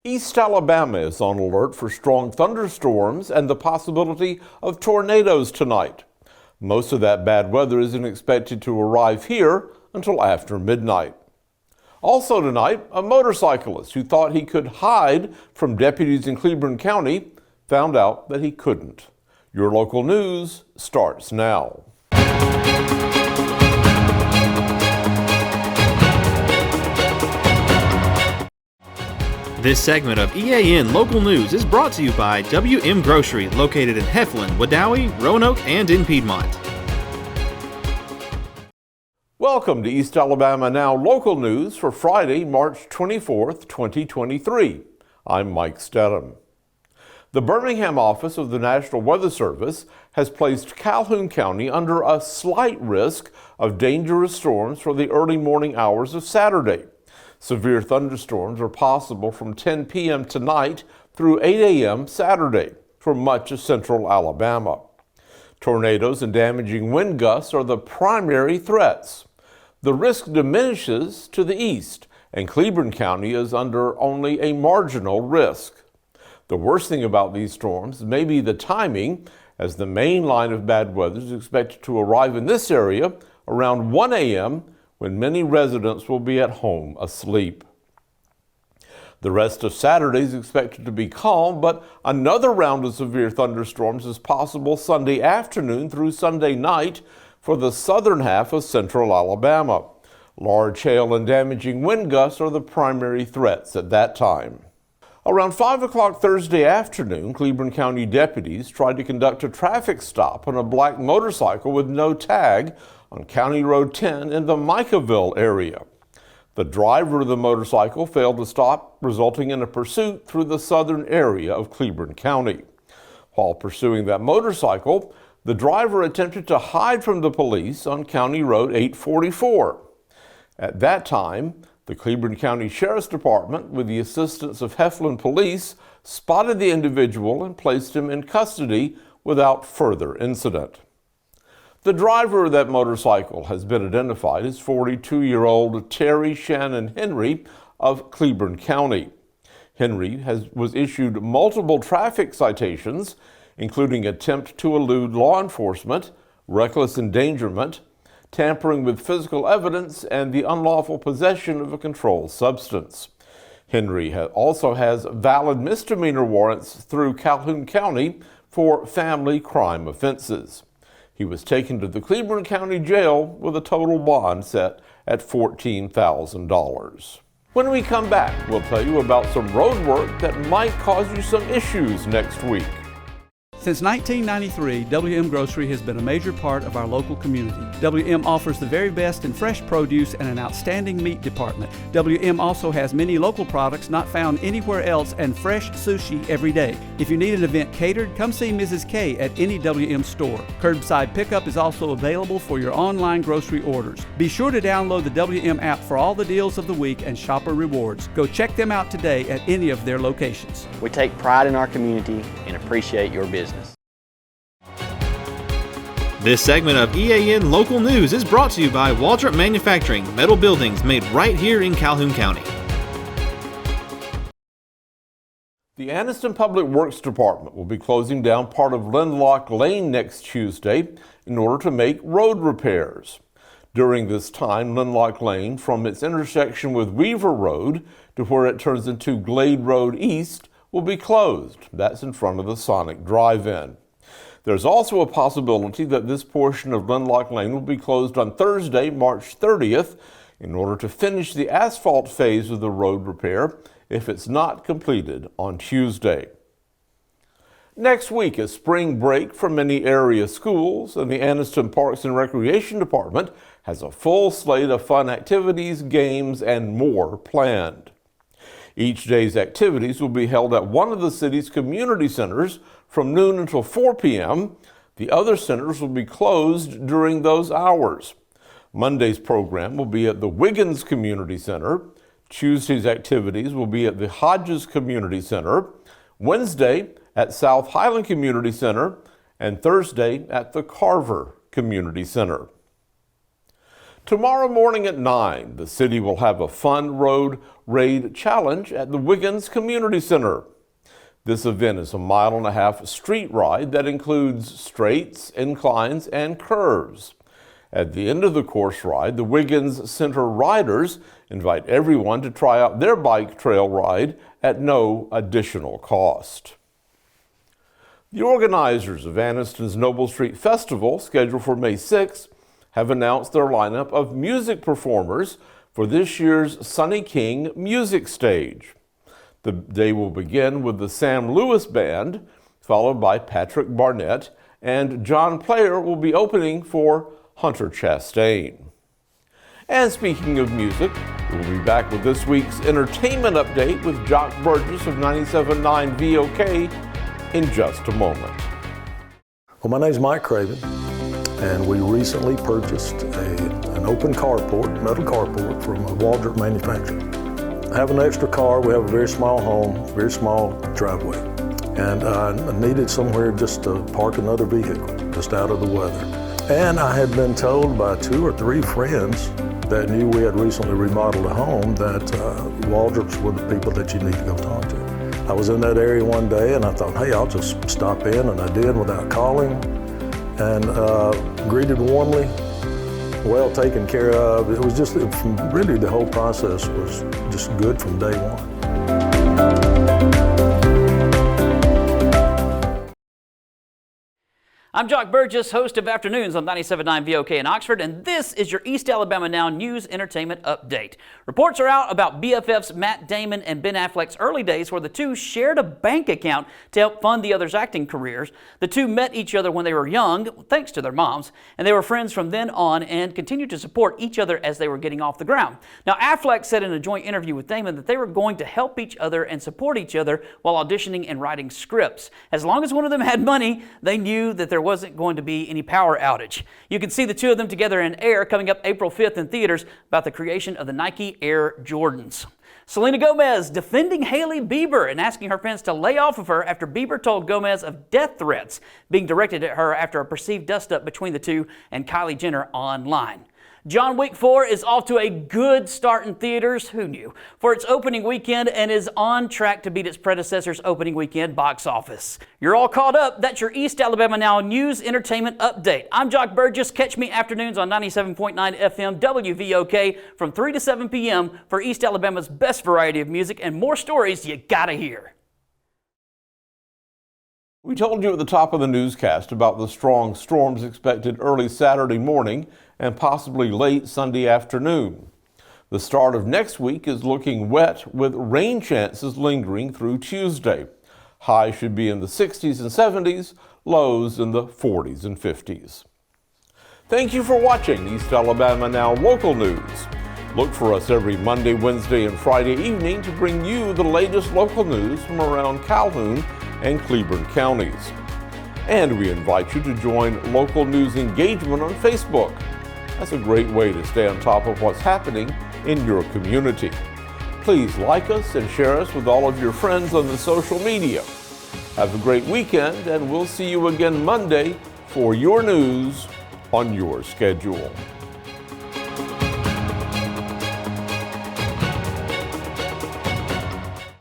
East Alabama is on alert for strong thunderstorms and the possibility of tornadoes tonight. Most of that bad weather isn't expected to arrive here until after midnight. Also tonight, a motorcyclist who thought he could hide from deputies in Cleburne County found out that he couldn't. Your local news starts now. This segment of EAN Local News is brought to you by WM Grocery, located in Heflin, Wedowee, Roanoke, and in Piedmont. Welcome to East Alabama Now Local News for Friday, March 24th, 2023. I'm Mike Stedham. The Birmingham office of the National Weather Service has placed Calhoun County under a slight risk of dangerous storms for the early morning hours of Saturday. Severe thunderstorms are possible from 10 p.m. tonight through 8 a.m. Saturday for much of central Alabama. Tornadoes and damaging wind gusts are the primary threats. The risk diminishes to the east, and Cleburne County is under only a marginal risk. The worst thing about these storms may be the timing, as the main line of bad weather is expected to arrive in this area around 1 a.m., when many residents will be at home asleep. The rest of Saturday is expected to be calm, but another round of severe thunderstorms is possible Sunday afternoon through Sunday night for the southern half of central Alabama. Large hail and damaging wind gusts are the primary threats at that time. Around 5 o'clock Thursday afternoon, Cleburne County deputies tried to conduct a traffic stop on a black motorcycle with no tag on County Road 10 in the Micaville area. The driver of the motorcycle failed to stop, resulting in a pursuit through the southern area of Cleburne County. While pursuing that motorcycle, the driver attempted to hide from the police on County Road 844. At that time, the Cleburne County Sheriff's Department, with the assistance of Heflin Police, spotted the individual and placed him in custody without further incident. The driver of that motorcycle has been identified as 42-year-old Terry Shannon Henry of Cleburne County. Henry was issued multiple traffic citations, including attempt to elude law enforcement, reckless endangerment, tampering with physical evidence, and the unlawful possession of a controlled substance. Henry also has valid misdemeanor warrants through Calhoun County for family crime offenses. He was taken to the Cleburne County Jail with a total bond set at $14,000. When we come back, we'll tell you about some road work that might cause you some issues next week. Since 1993, WM Grocery has been a major part of our local community. WM offers the very best in fresh produce and an outstanding meat department. WM also has many local products not found anywhere else and fresh sushi every day. If you need an event catered, come see Mrs. K at any WM store. Curbside pickup is also available for your online grocery orders. Be sure to download the WM app for all the deals of the week and shopper rewards. Go check them out today at any of their locations. We take pride in our community and appreciate your business. This segment of EAN Local News is brought to you by Waldrop Manufacturing, metal buildings made right here in Calhoun County. The Anniston Public Works Department will be closing down part of Linlock Lane next Tuesday in order to make road repairs. During this time, Linlock Lane, from its intersection with Weaver Road to where it turns into Glade Road East, will be closed. That's in front of the Sonic Drive-In. There's also a possibility that this portion of Linlock Lane will be closed on Thursday, March 30th, in order to finish the asphalt phase of the road repair if it's not completed on Tuesday. Next week is spring break for many area schools, and the Anniston Parks and Recreation Department has a full slate of fun activities, games, and more planned. Each day's activities will be held at one of the city's community centers from noon until 4 p.m. The other centers will be closed during those hours. Monday's program will be at the Wiggins Community Center. Tuesday's activities will be at the Hodges Community Center. Wednesday at South Highland Community Center. And Thursday at the Carver Community Center. Tomorrow morning at 9, the city will have a fun road raid challenge at the Wiggins Community Center. This event is a 1.5 mile street ride that includes straights, inclines, and curves. At the end of the course ride, the Wiggins Center riders invite everyone to try out their bike trail ride at no additional cost. The organizers of Anniston's Noble Street Festival, scheduled for May 6th, have announced their lineup of music performers for this year's Sonny King Music Stage. The day will begin with the Sam Lewis Band, followed by Patrick Barnett, and John Player will be opening for Hunter Chastain. And speaking of music, we'll be back with this week's entertainment update with Jock Burgess of 97.9 VOK in just a moment. Well, my name's Mike Craven, and we recently purchased an open carport, metal carport from a Waldrop manufacturer. I have an extra car. We have a very small home, very small driveway, and I needed somewhere just to park another vehicle, just out of the weather. And I had been told by 2 or 3 friends that knew we had recently remodeled a home that Waldrops were the people that you need to go talk to. I was in that area one day and I thought, hey, I'll just stop in, and I did without calling, and greeted warmly, well taken care of. It was just, really the whole process was just good from day one. I'm Jock Burgess, host of Afternoons on 97.9 VOK in Oxford, and this is your East Alabama Now News Entertainment Update. Reports are out about BFFs Matt Damon and Ben Affleck's early days, where the two shared a bank account to help fund the other's acting careers. The two met each other when they were young, thanks to their moms, and they were friends from then on and continued to support each other as they were getting off the ground. Now, Affleck said in a joint interview with Damon that they were going to help each other and support each other while auditioning and writing scripts. As long as one of them had money, they knew that there wasn't going to be any power outage. You can see the two of them together in Air, coming up April 5th in theaters, about the creation of the Nike Air Jordans. Selena Gomez defending Hailey Bieber and asking her fans to lay off of her after Bieber told Gomez of death threats being directed at her after a perceived dust-up between the two and Kylie Jenner online. John Wick 4 is off to a good start in theaters, who knew, for its opening weekend, and is on track to beat its predecessor's opening weekend box office. You're all caught up. That's your East Alabama Now News Entertainment Update. I'm Jock Burgess. Catch me afternoons on 97.9 FM WVOK from 3 to 7 p.m. for East Alabama's best variety of music and more stories you gotta hear. We told you at the top of the newscast about the strong storms expected early Saturday morning and possibly late Sunday afternoon. The start of next week is looking wet, with rain chances lingering through Tuesday. Highs should be in the 60s and 70s, lows in the 40s and 50s. Thank you for watching East Alabama Now Local News. Look for us every Monday, Wednesday, and Friday evening to bring you the latest local news from around Calhoun and Cleburne counties. And we invite you to join Local News Engagement on Facebook. That's a great way to stay on top of what's happening in your community. Please like us and share us with all of your friends on the social media. Have a great weekend, and we'll see you again Monday for your news on your schedule.